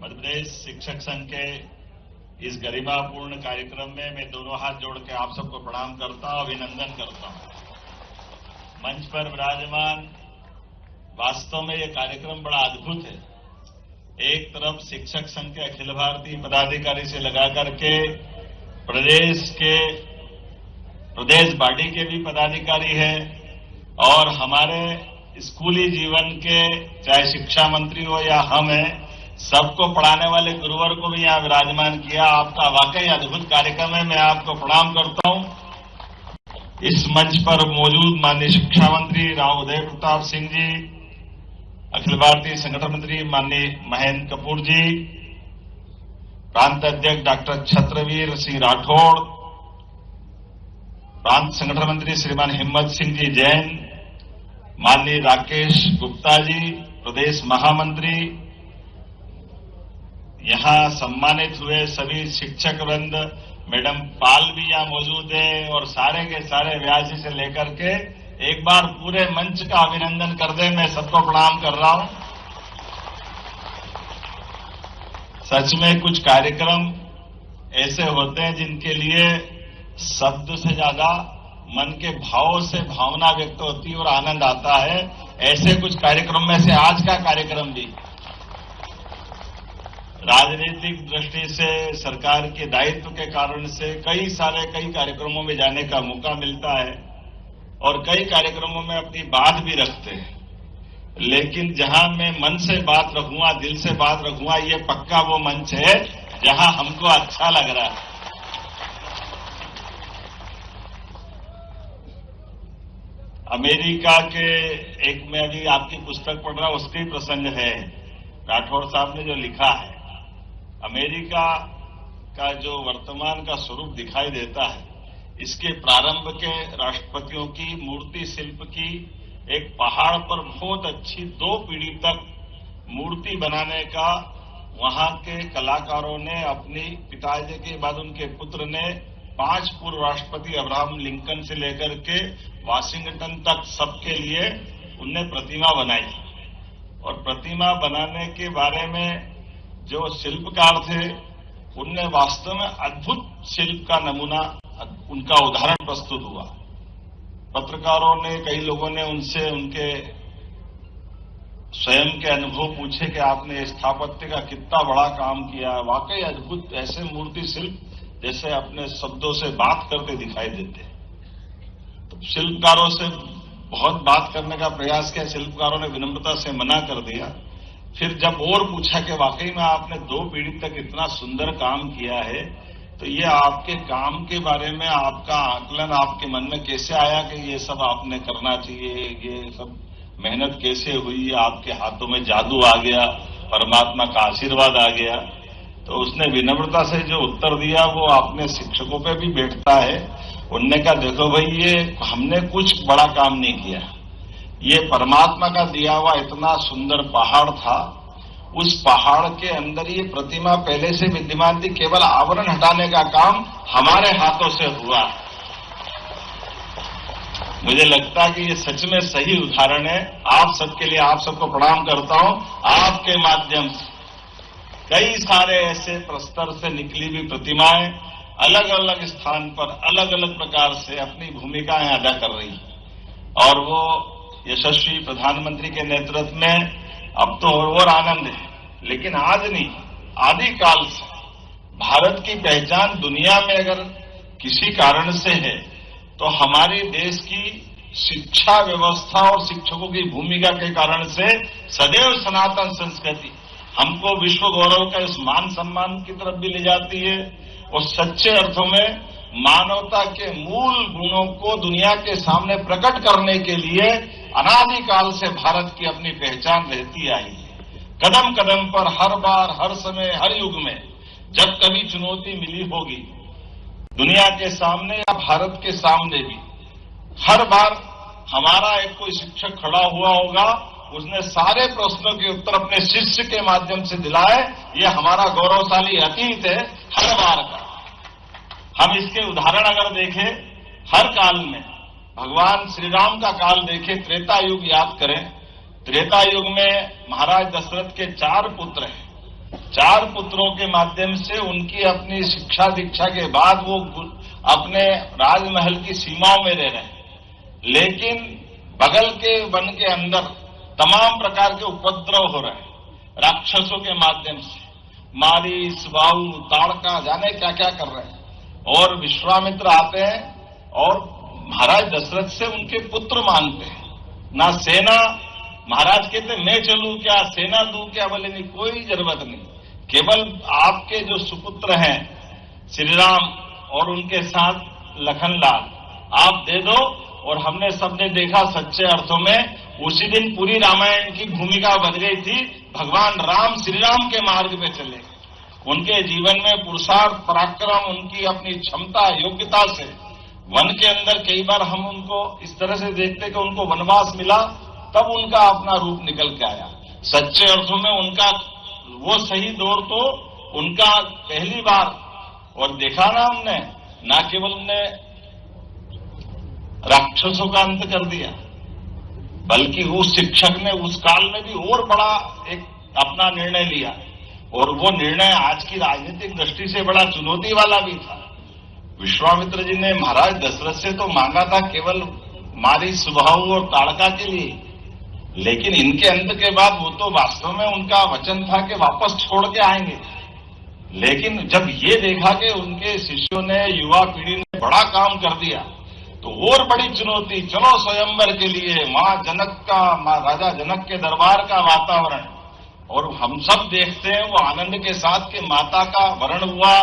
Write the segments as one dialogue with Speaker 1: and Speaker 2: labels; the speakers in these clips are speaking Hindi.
Speaker 1: मध्य प्रदेश शिक्षक संघ के इस गरिमापूर्ण कार्यक्रम में मैं दोनों हाथ जोड़ के आप सबको प्रणाम करता हूं, अभिनंदन करता हूं। मंच पर विराजमान वास्तव में ये कार्यक्रम बड़ा अद्भुत है। एक तरफ शिक्षक संघ के अखिल भारतीय पदाधिकारी से लगा करके प्रदेश बॉडी के भी पदाधिकारी हैं और हमारे स्कूली जीवन के चाहे शिक्षा मंत्री हो या हम हैं, सबको पढ़ाने वाले गुरुवर को भी यहां विराजमान किया। आपका वाकई अद्भुत कार्यक्रम है, मैं आपको प्रणाम करता हूं। इस मंच पर मौजूद माननीय शिक्षा मंत्री राव उदय प्रताप सिंह जी, अखिल भारतीय संगठन मंत्री माननीय महेंद्र कपूर जी, प्रांत अध्यक्ष डॉक्टर छत्रवीर सिंह राठौड़, प्रांत संगठन मंत्री श्रीमान हिम्मत सिंह जी जैन, माननीय राकेश गुप्ता जी, प्रदेश महामंत्री, यहां सम्मानित हुए सभी शिक्षक वृंद, मैडम पाल भी यहां मौजूद है और सारे के सारे व्यासी से लेकर के एक बार पूरे मंच का अभिनंदन कर दें। मैं सबको प्रणाम कर रहा हूं। सच में कुछ कार्यक्रम ऐसे होते हैं जिनके लिए शब्द से ज्यादा मन के भावों से भावना व्यक्त होती है और आनंद आता है। ऐसे कुछ कार्यक्रम में से आज का कार्यक्रम भी राजनीतिक दृष्टि से सरकार के दायित्व के कारण से कई कार्यक्रमों में जाने का मौका मिलता है और कई कार्यक्रमों में अपनी बात भी रखते हैं, लेकिन जहां मैं मन से बात रखूंगा, दिल से बात रखूंगा, ये पक्का वो मंच है जहां हमको अच्छा लग रहा है। अमेरिका के एक मैं अभी आपकी पुस्तक पढ़ रहा हूं, उसके प्रसंग है। राठौड़ साहब ने जो लिखा है, अमेरिका का जो वर्तमान का स्वरूप दिखाई देता है, इसके प्रारंभ के राष्ट्रपतियों की मूर्ति शिल्प की एक पहाड़ पर बहुत अच्छी 2 पीढ़ी तक मूर्ति बनाने का वहां के कलाकारों ने, अपनी पिताजी के बाद उनके पुत्र ने 5 पूर्व राष्ट्रपति अब्राहम लिंकन से लेकर के वाशिंगटन तक सबके लिए उनने प्रतिमा बनाई। और प्रतिमा बनाने के बारे में जो शिल्पकार थे, उनने वास्तव में अद्भुत शिल्प का नमूना, उनका उदाहरण प्रस्तुत हुआ। पत्रकारों ने, कई लोगों ने उनसे उनके स्वयं के अनुभव पूछे कि आपने स्थापत्य का कितना बड़ा काम किया। वाकई अद्भुत, ऐसे मूर्ति शिल्प जैसे अपने शब्दों से बात करते दिखाई देते। तो शिल्पकारों से बहुत बात करने का प्रयास किया, शिल्पकारों ने विनम्रता से मना कर दिया। फिर जब और पूछा कि वाकई में आपने 2 पीढ़ी तक इतना सुंदर काम किया है, तो ये आपके काम के बारे में आपका आकलन आपके मन में कैसे आया कि ये सब आपने करना चाहिए, ये सब मेहनत कैसे हुई, आपके हाथों में जादू आ गया, परमात्मा का आशीर्वाद आ गया? तो उसने विनम्रता से जो उत्तर दिया वो अपने शिक्षकों पे भी बैठता है। उनने कहा, देखो भाई, ये हमने कुछ बड़ा काम नहीं किया, ये परमात्मा का दिया हुआ इतना सुंदर पहाड़ था, उस पहाड़ के अंदर ये प्रतिमा पहले से विद्यमान थी, केवल आवरण हटाने का काम हमारे हाथों से हुआ। मुझे लगता है कि ये सच में सही उदाहरण है। आप सबके लिए आप सबको प्रणाम करता हूं। आपके माध्यम से कई सारे ऐसे प्रस्तर से निकली हुई प्रतिमाएं अलग अलग स्थान पर अलग अलग प्रकार से अपनी भूमिकाएं अदा कर रही हैं और वो यशस्वी प्रधानमंत्री के नेतृत्व में अब तो और आनंद है। लेकिन आज नहीं, आदिकाल से भारत की पहचान दुनिया में अगर किसी कारण से है तो हमारी देश की शिक्षा व्यवस्था और शिक्षकों की भूमिका के कारण से सदैव सनातन संस्कृति हमको विश्व गौरव का इस मान सम्मान की तरफ भी ले जाती है और सच्चे अर्थों में मानवता के मूल गुणों को दुनिया के सामने प्रकट करने के लिए अनादिकाल से भारत की अपनी पहचान रहती आई है। कदम कदम पर, हर बार, हर समय, हर युग में जब कभी चुनौती मिली होगी दुनिया के सामने या भारत के सामने भी, हर बार हमारा एक कोई शिक्षक खड़ा हुआ होगा, उसने सारे प्रश्नों के उत्तर अपने शिष्य के माध्यम से दिलाए। ये हमारा गौरवशाली अतीत है हर बार का। हम इसके उदाहरण अगर देखें, हर काल में भगवान श्री राम का काल देखें, त्रेता युग याद करें, त्रेता युग में महाराज दशरथ के 4 पुत्र हैं 4 पुत्रों के माध्यम से उनकी अपनी शिक्षा दीक्षा के बाद वो अपने राजमहल की सीमाओं में रह रहे हैं, लेकिन बगल के वन के अंदर तमाम प्रकार के उपद्रव हो रहे हैं राक्षसों के माध्यम से। मारी, सुबाहु, ताड़का, जाने क्या क्या कर रहे हैं। और विश्वामित्र आते हैं और महाराज दशरथ से उनके पुत्र मांगते हैं। ना सेना, महाराज कहते मैं चलूं क्या, सेना दूं क्या? बोले नहीं, कोई जरूरत नहीं, केवल आपके जो सुपुत्र हैं श्री राम और उनके साथ लखनलाल, आप दे दो। और हमने सबने देखा सच्चे अर्थों में उसी दिन पूरी रामायण की भूमिका बदल गई थी। भगवान राम श्री राम के मार्ग पे चले, उनके जीवन में पुरुषार्थ, पराक्रम, उनकी अपनी क्षमता, योग्यता से वन के अंदर कई बार हम उनको इस तरह से देखते कि उनको वनवास मिला, तब उनका अपना रूप निकल के आया। सच्चे अर्थों में उनका वो सही दौर तो उनका पहली बार, और देखा ना हमने, ना केवल उनने राक्षसों का अंत कर दिया, बल्कि उस शिक्षक ने उस काल में भी और बड़ा एक अपना निर्णय लिया, और वो निर्णय आज की राजनीतिक दृष्टि से बड़ा चुनौती वाला भी था। विश्वामित्र जी ने महाराज दशरथ से तो मांगा था केवल मारी, सुबाहु और ताड़का के लिए, लेकिन इनके अंत के बाद वो तो वास्तव में उनका वचन था कि वापस छोड़ के आएंगे। लेकिन जब ये देखा कि उनके शिष्यों ने, युवा पीढ़ी ने बड़ा काम कर दिया, तो और बड़ी चुनौती, चलो स्वयंवर के लिए, मां राजा जनक के दरबार का वातावरण, और हम सब देखते हैं वो आनंद के साथ कि माता का वरण हुआ,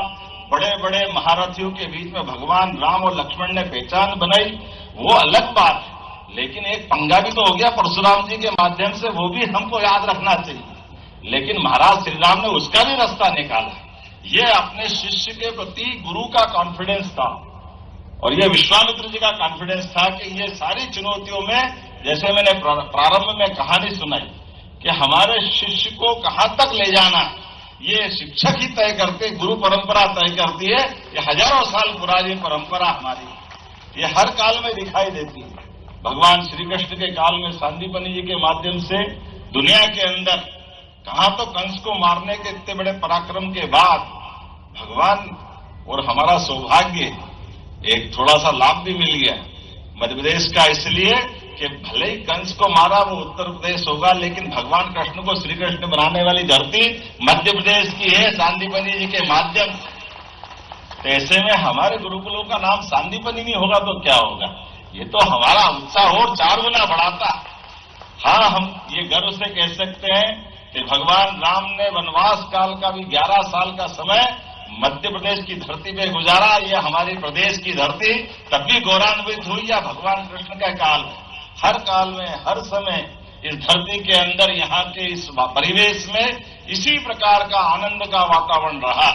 Speaker 1: बड़े बड़े महारथियों के बीच में भगवान राम और लक्ष्मण ने पहचान बनाई, वो अलग बात है। लेकिन एक पंगा भी तो हो गया परशुराम जी के माध्यम से, वो भी हमको याद रखना चाहिए। लेकिन महाराज श्री राम ने उसका भी रास्ता निकाला। ये अपने शिष्य के प्रति गुरु का कॉन्फिडेंस था, और ये विश्वामित्र जी का कॉन्फिडेंस था कि ये सारी चुनौतियों में, जैसे मैंने प्रारंभ में कहानी सुनाई कि हमारे शिष्य को कहां तक ले जाना, ये शिक्षक ही तय करते, गुरु परंपरा तय करती है। ये हजारों साल पुरानी परंपरा हमारी, ये हर काल में दिखाई देती है। भगवान श्री कृष्ण के काल में सांदीपनि जी के माध्यम से दुनिया के अंदर कहां तो कंस को मारने के इतने बड़े पराक्रम के बाद भगवान, और हमारा सौभाग्य एक थोड़ा सा लाभ भी मिल गया मध्य प्रदेश का, इसलिए कि भले ही कंस को मारा वो उत्तर प्रदेश होगा, लेकिन भगवान कृष्ण को श्री कृष्ण बनाने वाली धरती मध्य प्रदेश की है, सांदीपनि जी के माध्यम। तो ऐसे में हमारे गुरुकुलों का नाम सांदीपनि नहीं होगा तो क्या होगा? ये तो हमारा उत्साह और 4 गुना बढ़ाता। हाँ, हम ये गर्व से कह सकते हैं कि भगवान राम ने वनवास काल का भी 11 साल का समय मध्य प्रदेश की धरती पे गुजारा। ये हमारी प्रदेश की धरती तब भी गौरवान्वित हुई या भगवान कृष्ण का काल में, हर काल में, हर समय इस धरती के अंदर, यहाँ के इस परिवेश में इसी प्रकार का आनंद का वातावरण रहा।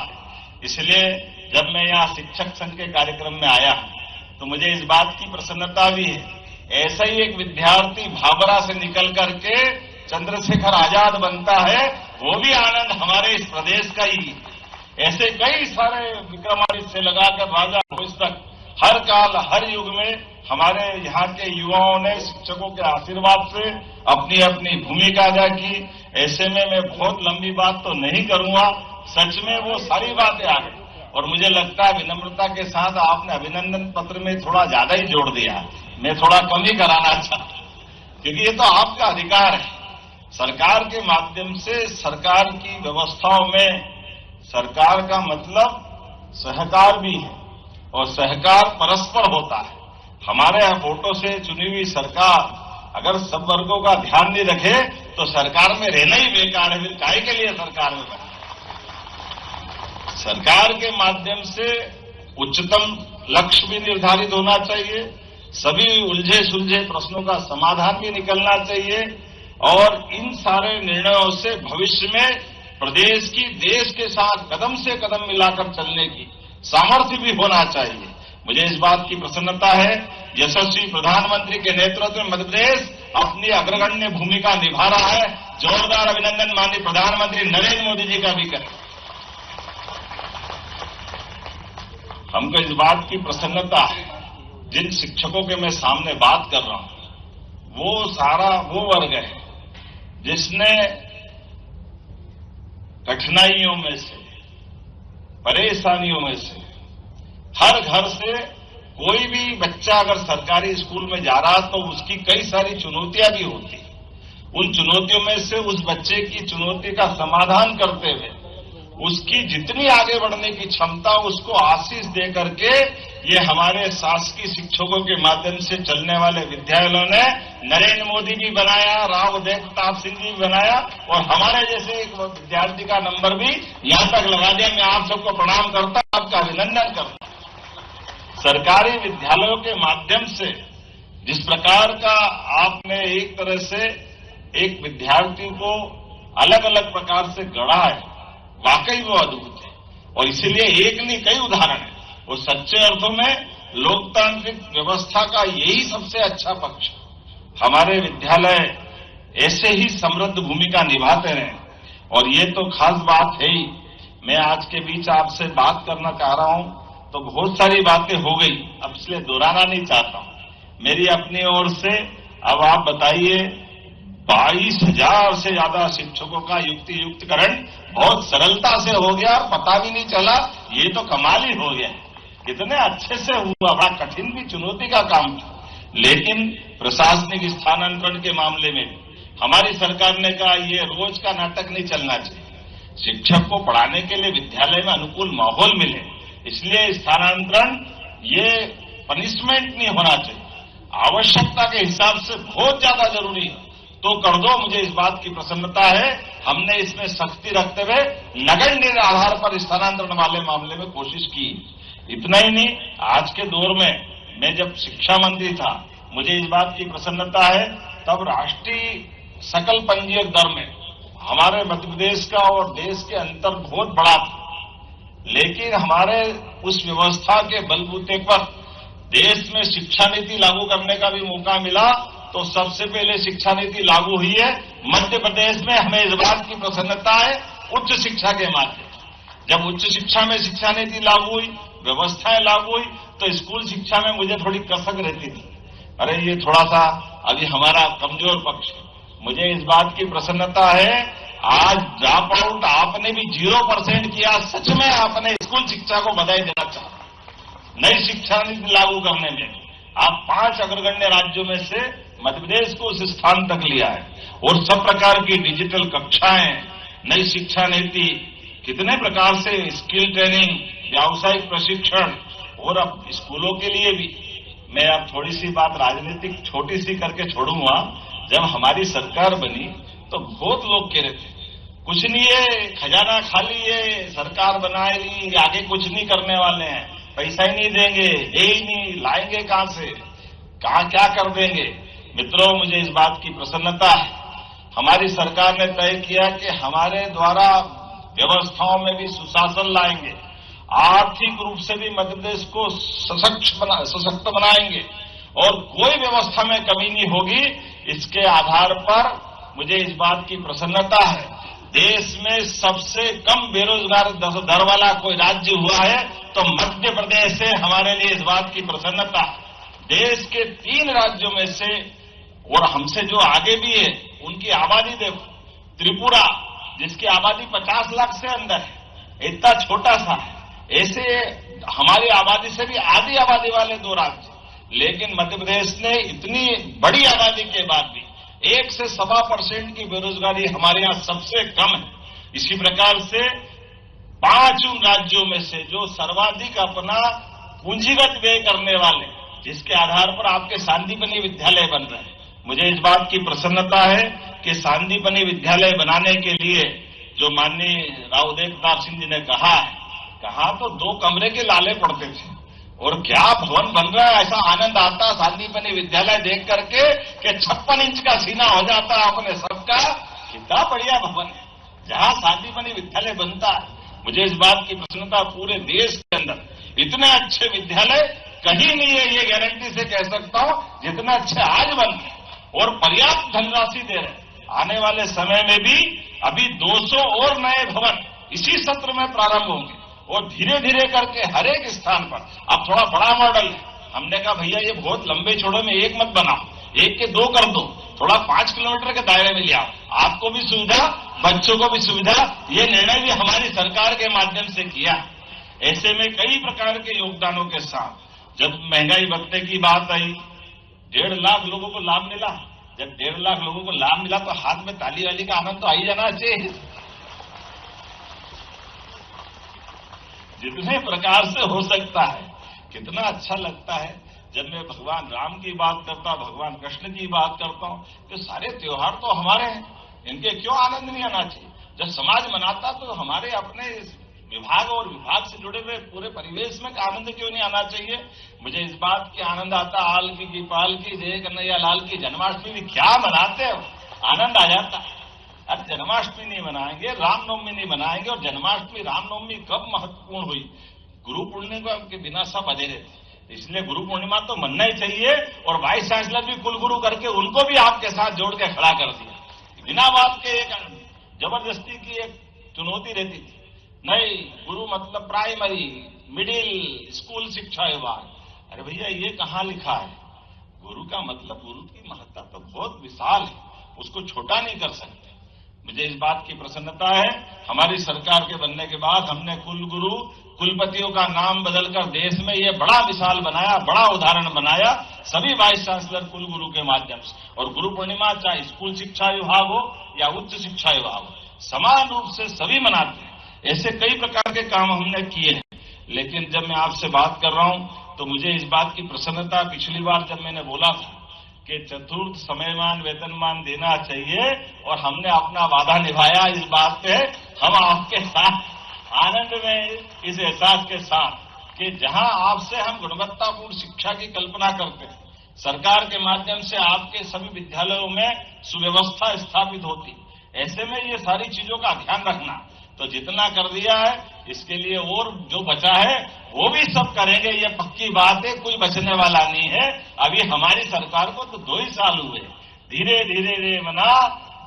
Speaker 1: इसलिए जब मैं यहाँ शिक्षक संघ के कार्यक्रम में आया तो मुझे इस बात की प्रसन्नता भी है, ऐसा ही एक विद्यार्थी भाबरा से निकल करके चंद्रशेखर आजाद बनता है, वो भी आनंद हमारे इस प्रदेश का ही। ऐसे कई सारे विक्रमादित्य से लगाकर राजा भोज तक हर काल, हर युग में हमारे यहाँ के युवाओं ने शिक्षकों के आशीर्वाद से अपनी अपनी भूमिका अदा की। ऐसे में मैं बहुत लंबी बात तो नहीं करूंगा, सच में वो सारी बातें आ गई, और मुझे लगता है विनम्रता के साथ आपने अभिनंदन पत्र में थोड़ा ज्यादा ही जोड़ दिया, मैं थोड़ा कम ही कराना चाहता, क्योंकि ये तो आपका अधिकार है। सरकार के माध्यम से सरकार की व्यवस्थाओं में, सरकार का मतलब सहकार भी है, और सहकार परस्पर होता है। हमारे यहाँ फोटो से चुनी हुई सरकार अगर सब वर्गों का ध्यान नहीं रखे तो सरकार में रहना ही बेकार है, फिर काहे के लिए सरकार में बने। सरकार के माध्यम से उच्चतम लक्ष्य भी निर्धारित होना चाहिए, सभी उलझे सुलझे प्रश्नों का समाधान भी निकलना चाहिए, और इन सारे निर्णयों से भविष्य में प्रदेश की देश के साथ कदम से कदम मिलाकर चलने की सामर्थ्य भी होना चाहिए। मुझे इस बात की प्रसन्नता है, यशस्वी प्रधानमंत्री के नेतृत्व में मध्य प्रदेश अपनी अग्रगण्य भूमिका निभा रहा है। जोरदार अभिनंदन माननीय प्रधानमंत्री नरेंद्र मोदी जी का भी करें। हमको इस बात की प्रसन्नता है, जिन शिक्षकों के मैं सामने बात कर रहा हूं वो सारा वो वर्ग है जिसने कठिनाइयों में से, परेशानियों में से, हर घर से कोई भी बच्चा अगर सरकारी स्कूल में जा रहा तो उसकी कई सारी चुनौतियां भी होती। उन चुनौतियों में से उस बच्चे की चुनौती का समाधान करते हुए उसकी जितनी आगे बढ़ने की क्षमता, उसको आशीष दे करके ये हमारे शासकीय शिक्षकों के माध्यम से चलने वाले विद्यालयों ने नरेंद्र मोदी भी बनाया, राव उदय प्रताप सिंह जी भी बनाया और हमारे जैसे एक विद्यार्थी का नंबर भी यहां तक लगा दिया। मैं आप सबको प्रणाम करता हूं, आपका अभिनंदन करता हूं। सरकारी विद्यालयों के माध्यम से जिस प्रकार का आपने एक तरह से एक विद्यार्थी को अलग अलग प्रकार से गढ़ा है, वाकई वो अद्भुत है। और इसीलिए एक नहीं कई उदाहरण है। वो सच्चे अर्थों में लोकतांत्रिक व्यवस्था का यही सबसे अच्छा पक्ष। हमारे विद्यालय ऐसे ही समृद्ध भूमिका निभाते रहे और ये तो खास बात है ही। मैं आज के बीच आपसे बात करना चाह रहा हूं तो बहुत सारी बातें हो गई, अब इसलिए दोहराना नहीं चाहता हूं। मेरी अपनी ओर से अब आप बताइए, 22,000 से ज्यादा शिक्षकों का युक्तियुक्तकरण बहुत सरलता से हो गया और पता भी नहीं चला। ये तो कमाल ही हो गया, कितने अच्छे से हुआ। बड़ा कठिन भी चुनौती का काम था, लेकिन प्रशासनिक स्थानांतरण के मामले में हमारी सरकार ने कहा ये रोज का नाटक नहीं चलना चाहिए। शिक्षक को पढ़ाने के लिए विद्यालय में अनुकूल माहौल मिले, इसलिए स्थानांतरण ये पनिशमेंट नहीं होना चाहिए, आवश्यकता के हिसाब से बहुत ज्यादा जरूरी है तो कर दो। मुझे इस बात की प्रसन्नता है, हमने इसमें सख्ती रखते हुए नगण्य आधार पर स्थानांतरण वाले मामले में कोशिश की। इतना ही नहीं, आज के दौर में मैं जब शिक्षा मंत्री था, मुझे इस बात की प्रसन्नता है तब राष्ट्रीय सकल पंजीयक दर में हमारे मध्य प्रदेश का और देश के अंतर बहुत बड़ा था, लेकिन हमारे उस व्यवस्था के बलबूते पर देश में शिक्षा नीति लागू करने का भी मौका मिला। तो सबसे पहले शिक्षा नीति लागू हुई है मध्य प्रदेश में। हमें इस बात की प्रसन्नता है उच्च शिक्षा के माध्यम से। जब उच्च शिक्षा में शिक्षा नीति लागू हुई, व्यवस्थाएं लागू हुई, तो स्कूल शिक्षा में मुझे थोड़ी कसक रहती थी, अरे ये थोड़ा सा अभी हमारा कमजोर पक्ष है। मुझे इस बात की प्रसन्नता है आज ड्रॉप आउट आपने भी 0% किया। सच में आपने स्कूल शिक्षा को बधाई देना चाहता। नई शिक्षा नीति लागू करने में आप 5 अग्रगण्य राज्यों में से मध्य प्रदेश को उस स्थान तक लिया है और सब प्रकार की डिजिटल कक्षाएं, नई शिक्षा नीति, कितने प्रकार से स्किल ट्रेनिंग, व्यावसायिक प्रशिक्षण और अब स्कूलों के लिए भी। मैं अब थोड़ी सी बात राजनीतिक छोटी सी करके छोड़ूंगा। जब हमारी सरकार बनी तो बहुत लोग कह रहे थे कुछ नहीं है, खजाना खाली है, सरकार बनाएगी, आगे कुछ नहीं करने वाले हैं, पैसा ही नहीं देंगे, है ही नहीं, लाएंगे कहां से, कहां क्या कर देंगे। मित्रों, मुझे इस बात की प्रसन्नता है, हमारी सरकार ने तय किया कि हमारे द्वारा व्यवस्थाओं में भी सुशासन लाएंगे, आर्थिक रूप से भी मध्य प्रदेश को सशक्त बनाएंगे और कोई व्यवस्था में कमी नहीं होगी। इसके आधार पर मुझे इस बात की प्रसन्नता है, देश में सबसे कम बेरोजगार दर वाला कोई राज्य हुआ है तो मध्य प्रदेश से। हमारे लिए इस बात की प्रसन्नता है। देश के 3 राज्यों में से और हमसे जो आगे भी है उनकी आबादी देखो, त्रिपुरा जिसकी आबादी 50 लाख से अंदर है, इतना छोटा सा है, ऐसे हमारी आबादी से भी आधी आबादी वाले 2 राज्य, लेकिन मध्य प्रदेश ने इतनी बड़ी आबादी के बाद भी 1 से 1.25% की बेरोजगारी हमारे यहां सबसे कम है। इसी प्रकार से 5 उन राज्यों में से जो सर्वाधिक अपना पूंजीगत व्यय करने वाले, जिसके आधार पर आपके सांदीपनि विद्यालय बन रहे हैं। मुझे इस बात की प्रसन्नता है कि सांदीपनि विद्यालय बनाने के लिए जो माननीय राव उदय प्रताप सिंह जी ने कहा तो 2 कमरे के लाले पड़ते थे और क्या भवन बन रहा है। ऐसा आनंद आता सांदीपनि विद्यालय देख करके कि 56 इंच का सीना हो जाता है अपने सबका। कितना बढ़िया भवन है जहां सांदीपनि विद्यालय बनता है। मुझे इस बात की प्रसन्नता, पूरे देश के अंदर इतने अच्छे विद्यालय कहीं नहीं है, ये गारंटी से कह सकता हूं, जितने अच्छे आज बन रहे और पर्याप्त धनराशि दे रहे। आने वाले समय में भी अभी 200 और नए भवन इसी सत्र में प्रारंभ होंगे और धीरे धीरे करके हर एक स्थान पर। अब थोड़ा बड़ा मॉडल है, हमने कहा भैया ये बहुत लंबे चौड़े में एक मत बनाओ, 1 के 2 कर दो, थोड़ा 5 किलोमीटर के दायरे में ले आओ, आपको भी सुविधा, बच्चों को भी सुविधा। ये निर्णय भी हमारी सरकार के माध्यम से किया। ऐसे में कई प्रकार के योगदानों के साथ जब महंगाई भत्ते की बात आई, 1.5 लाख लोगों को लाभ मिला। जब 1.5 लाख लोगों को लाभ मिला तो हाथ में ताली वाली का आनंद तो आ ही जाना चाहिए। जितने प्रकार से हो सकता है, कितना अच्छा लगता है जब मैं भगवान राम की बात करता, भगवान कृष्ण की बात करता हूं कि सारे त्योहार तो हमारे हैं, इनके क्यों आनंद नहीं आना चाहिए। जब समाज मनाता तो हमारे अपने विभाग और विभाग से जुड़े हुए पूरे परिवेश में आनंद क्यों नहीं आना चाहिए। मुझे इस बात की आनंद आता, आल की पाल की जय कन्हैया लाल की जन्माष्टमी भी क्या मनाते हो, आनंद आ जाता है। अरे जन्माष्टमी नहीं मनाएंगे, रामनवमी नहीं मनाएंगे, और जन्माष्टमी रामनवमी कब महत्वपूर्ण हुई, गुरु पूर्णिमा के बिना सब अधेरे थे। इसलिए गुरु पूर्णिमा तो मनना ही चाहिए, और वाइस चांसलर भी कुलगुरु करके उनको भी आपके साथ जोड़ के खड़ा कर दिया। बिना बात के एक जबरदस्ती की एक चुनौती रहती थी, नहीं गुरु मतलब प्राइमरी मिडिल स्कूल शिक्षा विभाग। अरे भैया ये कहां लिखा है, गुरु का मतलब, गुरु की महत्ता तो बहुत विशाल है, उसको छोटा नहीं कर सकते। मुझे इस बात की प्रसन्नता है, हमारी सरकार के बनने के बाद हमने कुलगुरु कुलपतियों का नाम बदलकर देश में ये बड़ा मिसाल बनाया, बड़ा उदाहरण बनाया, सभी वाइस चांसलर कुलगुरु के माध्यम से। और गुरु पूर्णिमा चाहे स्कूल शिक्षा विभाग हो या उच्च शिक्षा विभाग हो, समान रूप से सभी मनाते हैं। ऐसे कई प्रकार के काम हमने किए हैं। लेकिन जब मैं आपसे बात कर रहा हूं तो मुझे इस बात की प्रसन्नता, पिछली बार जब मैंने बोला था कि चतुर्थ समयमान वेतनमान देना चाहिए, और हमने अपना वादा निभाया इस बात पे, हम आपके साथ आनंद में, इस एहसास के साथ कि जहां आपसे हम गुणवत्तापूर्ण शिक्षा की कल्पना करते हैं, सरकार के माध्यम से आपके सभी विद्यालयों में सुव्यवस्था स्थापित होती, ऐसे में ये सारी चीजों का ध्यान रखना। तो जितना कर दिया है, इसके लिए और जो बचा है वो भी सब करेंगे, ये पक्की बात है, कोई बचने वाला नहीं है। अभी हमारी सरकार को तो 2 ही साल हुए, धीरे धीरे रे मना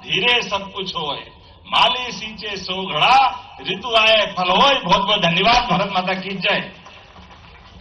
Speaker 1: धीरे सब कुछ होए, माली सींचे सो घड़ा, ऋतु आए फल होए। बहुत बहुत धन्यवाद। भारत माता की जय।